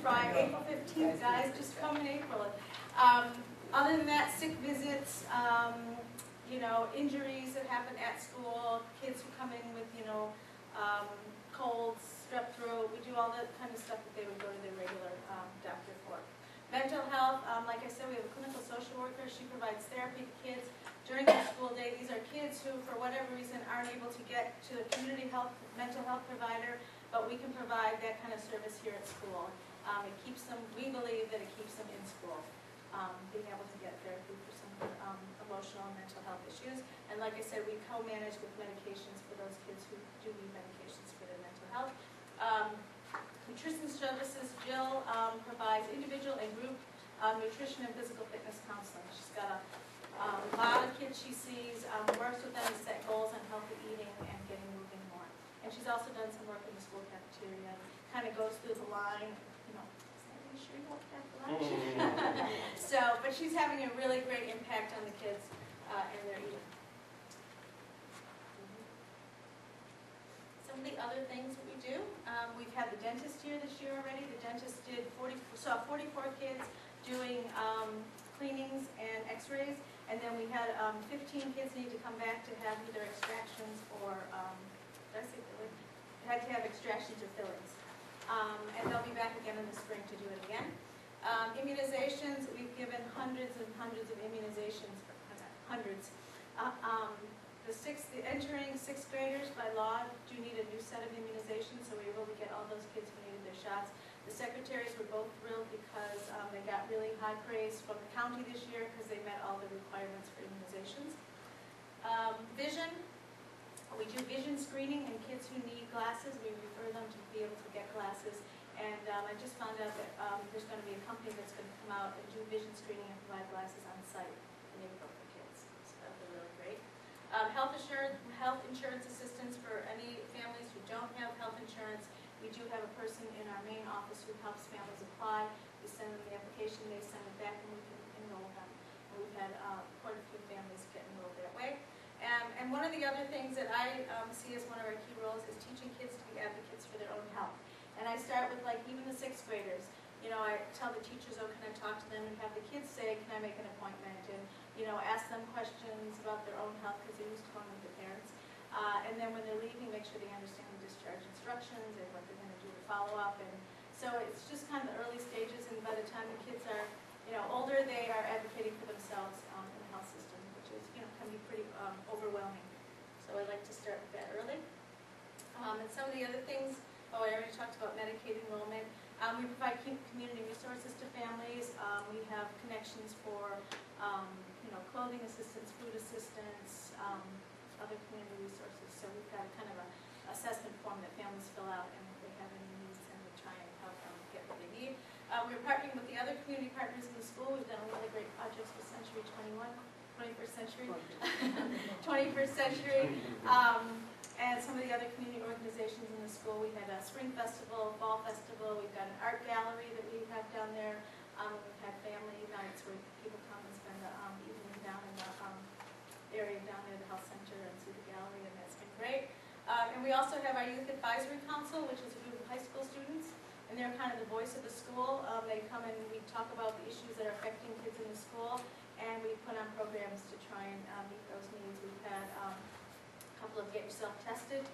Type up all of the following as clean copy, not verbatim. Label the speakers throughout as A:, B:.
A: Friday, April 15th, guys, just come in April. Other than that, sick visits, you know, injuries that happen at school, kids who come in with, you know, colds, strep throat, we do all that kind of stuff that they would go to their regular doctor for. Mental health, like I said, we have a clinical social worker. She provides therapy to kids during the school day. These are kids who, for whatever reason, aren't able to get to a community health, mental health provider, but we can provide that kind of service here at school. It keeps them, we believe that it keeps them in school, being able to get therapy for some emotional and mental health issues. And like I said, we co-manage with medications for those kids who do need medications for their mental health. Nutrition services, Jill provides individual and group nutrition and physical fitness counseling. She's got a lot of kids she sees, works with them to set goals on healthy eating and getting moving more. And she's also done some work in the school cafeteria, kind of goes through the line, you know, not really sure you won't have lunch. So, but she's having a really great impact on the kids and their eating. Some of the other things that we do, we've had the dentist here this year already. The dentist did 44 kids doing cleanings and x-rays, and then we had 15 kids need to come back to have either extractions or, did I say fillings? Had to have extractions or fillings. And they'll be back again in the spring to do it again. Immunizations, we've given hundreds and hundreds of immunizations, hundreds. The entering sixth graders by law do need a new set of immunizations, so we were able to get all those kids who needed their shots. The secretaries were both thrilled because they got really high praise from the county this year because they met all the requirements for immunizations. Vision, we do vision screening, and kids who need glasses, we refer them to be able to get glasses. And I just found out that there's going to be a company that's going to come out and do vision screening and provide glasses on site in April for kids. So that'll be really great. Health insurance assistance for any families who don't have health insurance. We do have a person in our main office who helps families apply. We send them the application, they send it back, and we can enroll them. And we've had quite a few families get enrolled that way. And one of the other things that I see as one of our key roles is teaching kids to be advocates for their own health. And I start with, like, even the sixth graders. You know, I tell the teachers, oh, can I talk to them, and have the kids say, can I make an appointment? And, you know, ask them questions about their own health because they're used to going with their parents. And then when they're leaving, make sure they understand the discharge instructions and what they're going to do to follow up. And so it's just kind of the early stages, and by the time the kids are, you know, older, they are advocating for themselves in the health system, which is, you know, can be pretty overwhelming. So I like to start with that early. And some of the other things, I already talked about Medicaid enrollment. We provide community resources to families. We have connections for, you know, clothing assistance, food assistance, other community resources. So we've got kind of an assessment form that families fill out, and if they have any needs, and we try and help them get what they need. We're partnering with the other community partners in the school. We've done a really great projects with Century 21, 21st Century, 21st Century. And some of the other community organizations in the school. We had a spring festival, fall festival. We've got an art gallery that we have down there. We've had family nights where people come and spend the evening down in the area down near the health center and see the gallery, and that's been great. And we also have our Youth Advisory Council, which is a group of high school students, and they're kind of the voice of the school. They come and we talk about the issues that are affecting kids in the school, and we put on programs to try and meet those needs. We've had couple of get yourself tested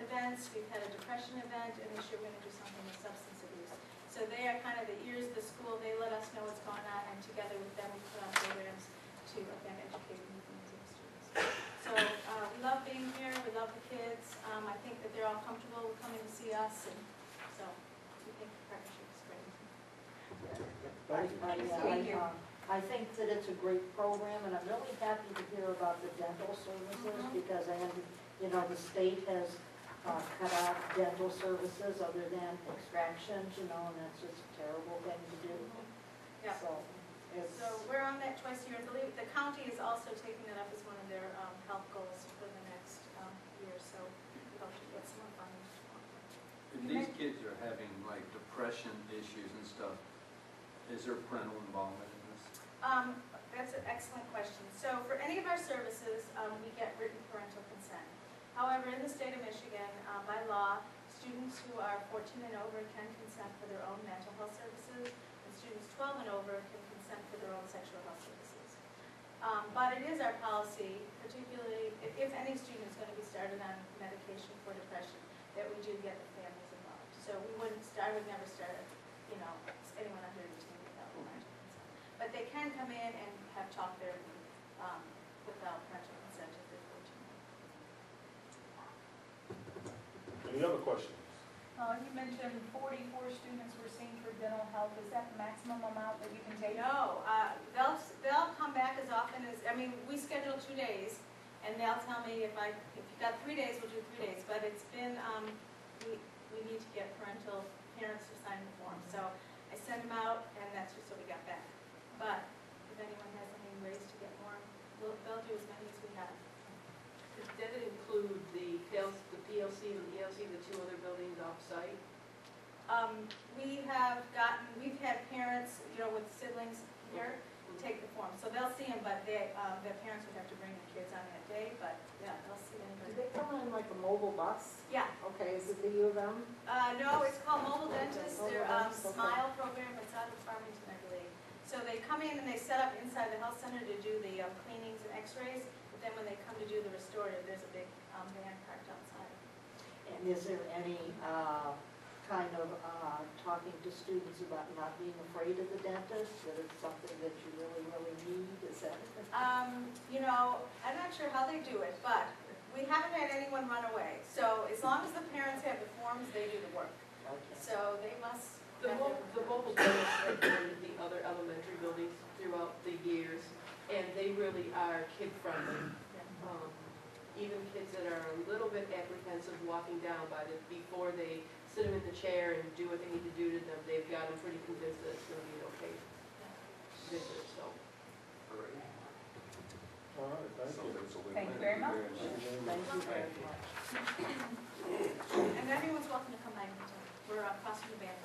A: events. We've had a depression event, and this year we're going to do something with substance abuse. So they are kind of the ears of the school. They let us know what's going on, and together with them we put on programs to, again, educate and meet the needs of the students. So we love being here. We love the kids. I think that they're all comfortable with coming to see us, and so we think the partnership is great.
B: I think that it's a great program, and I'm really happy to hear about the dental services because, you know, the state has cut out dental services other than extractions, you know, and that's just a terrible thing to do.
A: Yeah.
B: So
A: we're on that twice a year. I believe the county is also taking that up as one of their health goals for the next year, so we hope to get some more funding.
C: And these kids are having like depression issues and stuff. Is there parental involvement in this?
A: That's an excellent question. So for any of our services, we get written parental consent. However, in the state of Michigan, by law, students who are 14 and over can consent for their own mental health But it is our policy, particularly if any student is going to be started on medication for depression, that we do get the families involved. So we wouldn't start, I would never start, anyone under 18 without parental consent. But they can come in and have talk therapy without parental consent if they're 14.
D: Any other questions?
E: You mentioned 44 students were seen for dental health. Is that the maximum amount that you can take?
A: No, they'll come back as often as, we schedule 2 days, and they'll tell me if you've got 3 days, we'll do 3 days. But it's been, we need to get parents to sign the form. So I sent them out, and that's just what we got back. But if anyone has any ways to get more, they'll do as many as we have.
F: Did it include the PLC and the ELC, the two other buildings off-site?
A: We've had parents, with siblings here, take the form. So they'll see them, but their parents would have to bring their kids on that day, but yeah, they'll see
B: Do
A: anybody.
B: they come in like a mobile bus?
A: Yeah.
B: Okay, is it the U of M?
A: No, it's called Mobile Dentist. They're
B: Dentist, okay.
A: Smile program. It's out of Farmington, I believe. So they come in and they set up inside the health center to do the cleanings and x-rays. But then when they come to do the restorative, there's a big van parked outside.
B: And is there any kind of talking to students about not being afraid of the dentist, that it's something that you really, really need? Is that?
A: I'm not sure how they do it, but we haven't had anyone run away. So as long as the parents have the forms, they do the work.
B: Okay.
A: So they must.
F: The mobile dentists have been in the other elementary buildings throughout the years, and they really are kid-friendly. Even kids that are a little bit apprehensive walking down before they sit them in the chair and do what they need to do to them, they've got them pretty convinced that it's going to be an okay visit, so.
D: All right, thank you.
E: Thank you very much.
B: Thank you very much.
A: And everyone's welcome to come by anytime. We're across from the band.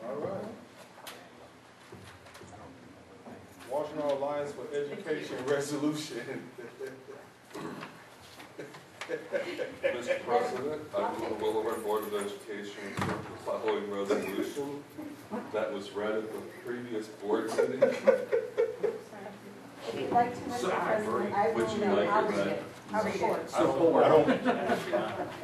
D: All right. Washington Alliance for Education Resolution.
G: Mr. President, I move the Willow Board of Education approve the following resolution that was read at the previous board meeting.
B: If you'd like to, Mr. President, I
G: Would you
B: will
G: like
B: I'll
G: it
B: read
G: read?
B: it. I'll read it.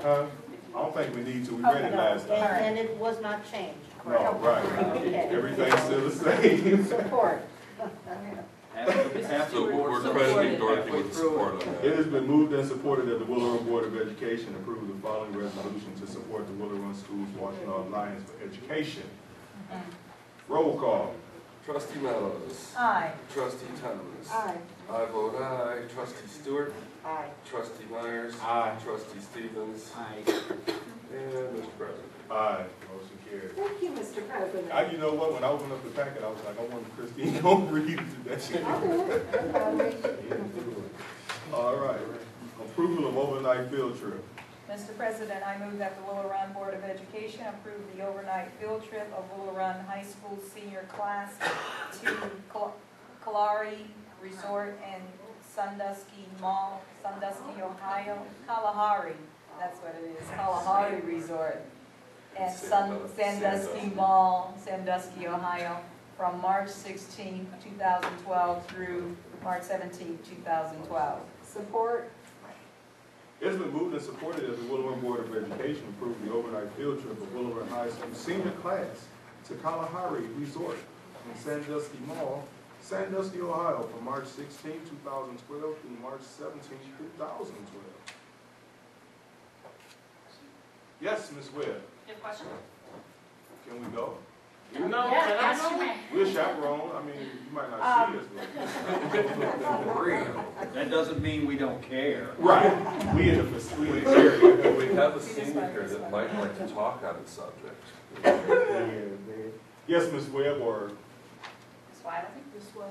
D: I don't think we need to. We read it last time.
B: And it was not changed,
D: No,
B: correct?
D: right.
B: Okay.
D: Everything's still the same.
B: Support.
G: So we're crediting Dorothy with support on
D: It
G: that.
D: has been moved and supported that the Willow Run Board of Education approve the following resolution to support the Willow Run Schools Washington Alliance for Education. Roll call.
G: Trustee Meadows.
E: Aye.
G: Trustee Thomas.
B: Aye.
G: I vote aye. Trustee Stewart.
B: Aye.
G: Trustee Myers.
D: Aye.
G: Trustee Stevens.
C: Aye.
G: And Mr. President.
D: Aye. Motion carried.
B: Thank you, Mr. President.
D: You know what, when I opened up the packet, I was like, I wonder if Christine gonna read it today. All right. Approval of overnight field trip.
E: Mr. President, I move that the Willow Run Board of Education approve the overnight field trip of Willow Run High School senior class to Kalahari Resort and Sandusky Mall, Sandusky, Ohio. Kalahari, that's what it is, Kalahari Resort. And Sandusky Mall, Sandusky, Ohio, from March 16, 2012 through March 17, 2012.
B: Support.
D: It's been moved and supported that the Willow Run Board of Education approve the overnight field trip of Willow Run High School senior class to Kalahari Resort in Sandusky Mall, Sandusky, Ohio, from March 16, 2012 through March 17, 2012. Yes, Ms. Webb.
H: You have a question?
D: Can we go?
H: No,
D: We're chaperone. I mean, you might not see us, but.
C: That doesn't mean we don't care.
D: Right. We in the area.
G: We have a senior here that might like to talk on the subject.
D: Yes, Ms. Webb or
E: Ms. Wiley?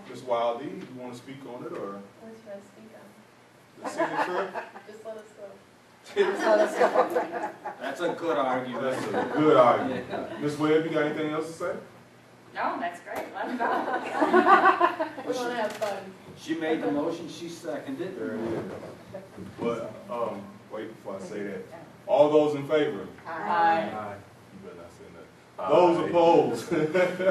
D: Ms. Wildy, you want to speak on it or
H: Let's just speak on
D: the senior trip?
H: Just let us go.
C: That's a good argument.
D: That's a good argument.
C: Yeah.
D: Ms. Webb, you got anything else to say?
H: No, that's great. Let them go. We want to have fun.
C: She made the motion, she seconded.
D: There it is. But, wait before I say that. All those in favor?
E: Aye.
D: You better not say that. Those opposed?